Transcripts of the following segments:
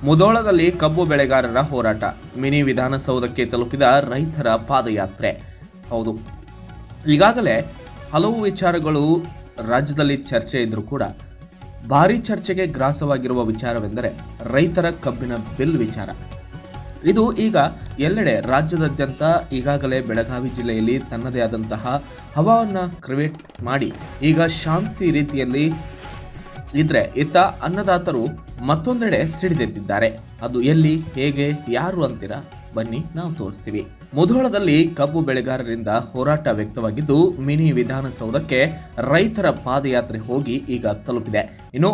ಮುಧೋಳದಲ್ಲಿ ಕಬ್ಬು ಬೆಳೆಗಾರರ ಹೋರಾಟ, ಮಿನಿ ವಿಧಾನಸೌಧಕ್ಕೆ ತಲುಪಿದ ರೈತರ ಪಾದಯಾತ್ರೆ. ಹೌದು, ಈಗಾಗಲೇ ಹಲವು ವಿಚಾರಗಳು ರಾಜ್ಯದಲ್ಲಿ ಚರ್ಚೆ ಇದ್ರೂ ಕೂಡ ಭಾರೀ ಚರ್ಚೆಗೆ ಗ್ರಾಸವಾಗಿರುವ ವಿಚಾರವೆಂದರೆ ರೈತರ ಕಬ್ಬಿನ ಬಿಲ್ ವಿಚಾರ. ಇದು ಈಗ ಎಲ್ಲೆಡೆ ರಾಜ್ಯದಾದ್ಯಂತ ಈಗಾಗಲೇ ಬೆಳಗಾವಿ ಜಿಲ್ಲೆಯಲ್ಲಿ ತನ್ನದೇ ಆದಂತಹ ಹವಾವನ್ನು ಕ್ರಿಯೇಟ್ ಮಾಡಿ ಈಗ ಶಾಂತಿ ರೀತಿಯಲ್ಲಿ ಇದ್ರೆ ಇತ್ತ ಅನ್ನದಾತರು ಮತ್ತೊಂದೆಡೆ ಸಿಡಿದೆದ್ದಿದ್ದಾರೆ. ಅದು ಎಲ್ಲಿ, ಹೇಗೆ, ಯಾರು ಅಂತೀರಾ? ಬನ್ನಿ ನಾವು ತೋರಿಸ್ತೀವಿ. ಮುಧೋಳದಲ್ಲಿ ಕಬ್ಬು ಬೆಳೆಗಾರರಿಂದ ಹೋರಾಟ ವ್ಯಕ್ತವಾಗಿದ್ದು ಮಿನಿ ವಿಧಾನಸೌಧಕ್ಕೆ ರೈತರ ಪಾದಯಾತ್ರೆ ಹೋಗಿ ಈಗ ತಲುಪಿದೆ. ಇನ್ನು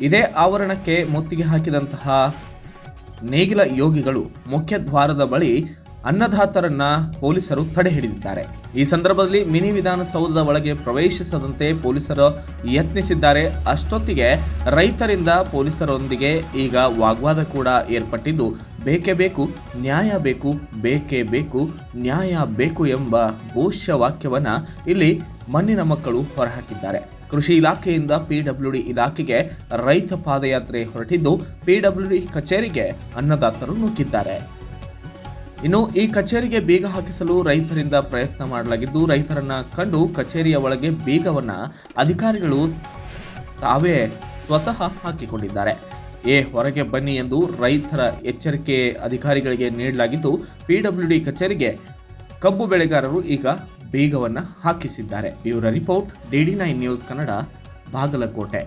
ಇದೇ ಆವರಣಕ್ಕೆ ಮುತ್ತಿಗೆ ಹಾಕಿದಂತಹ ನೇಗಿಲ ಯೋಗಿಗಳು ಮುಖ್ಯ ದ್ವಾರದ ಬಳಿ ಅನ್ನದಾತರನ್ನ ಪೊಲೀಸರು ತಡೆ ಹಿಡಿದಿದ್ದಾರೆ. ಈ ಸಂದರ್ಭದಲ್ಲಿ ಮಿನಿ ವಿಧಾನಸೌಧದ ಒಳಗೆ ಪ್ರವೇಶಿಸದಂತೆ ಪೊಲೀಸರು ಯತ್ನಿಸಿದ್ದಾರೆ. ಅಷ್ಟೊತ್ತಿಗೆ ರೈತರಿಂದ ಪೊಲೀಸರೊಂದಿಗೆ ಈಗ ವಾಗ್ವಾದ ಕೂಡ ಏರ್ಪಟ್ಟಿದ್ದು, ಬೇಕೇ ಬೇಕು, ನ್ಯಾಯ ಬೇಕು, ಬೇಕೇ ಬೇಕು, ನ್ಯಾಯ ಬೇಕು ಎಂಬ ಘೋಷವಾಕ್ಯವನ್ನ ಇಲ್ಲಿ ಮಣ್ಣಿನ ಮಕ್ಕಳು ಹೊರಹಾಕಿದ್ದಾರೆ. ಕೃಷಿ ಇಲಾಖೆಯಿಂದ PWD ಇಲಾಖೆಗೆ ರೈತ ಪಾದಯಾತ್ರೆ ಹೊರಟಿದ್ದು PWD ಕಚೇರಿಗೆ ಅನ್ನದಾತರು ನುಗ್ಗಿದ್ದಾರೆ. ಇನ್ನು ಈ ಕಚೇರಿಗೆ ಬೀಗ ಹಾಕಿಸಲು ರೈತರಿಂದ ಪ್ರಯತ್ನ ಮಾಡಲಾಗಿದ್ದು, ರೈತರನ್ನ ಕಂಡು ಕಚೇರಿಯ ಒಳಗೆ ಬೀಗವನ್ನ ಅಧಿಕಾರಿಗಳು ತಾವೇ ಸ್ವತಃ ಹಾಕಿಕೊಂಡಿದ್ದಾರೆ. ಹೊರಗೆ ಬನ್ನಿ ಎಂದು ರೈತರ ಎಚ್ಚರಿಕೆ ಅಧಿಕಾರಿಗಳಿಗೆ ನೀಡಲಾಗಿದ್ದು, PWD ಕಚೇರಿಗೆ ಕಬ್ಬು ಬೆಳೆಗಾರರು ಈಗ ಬೀಗವನ್ನ ಹಾಕಿಸಿದ್ದಾರೆ. ಇವರ report DD9 news Kannada, Bagalkot.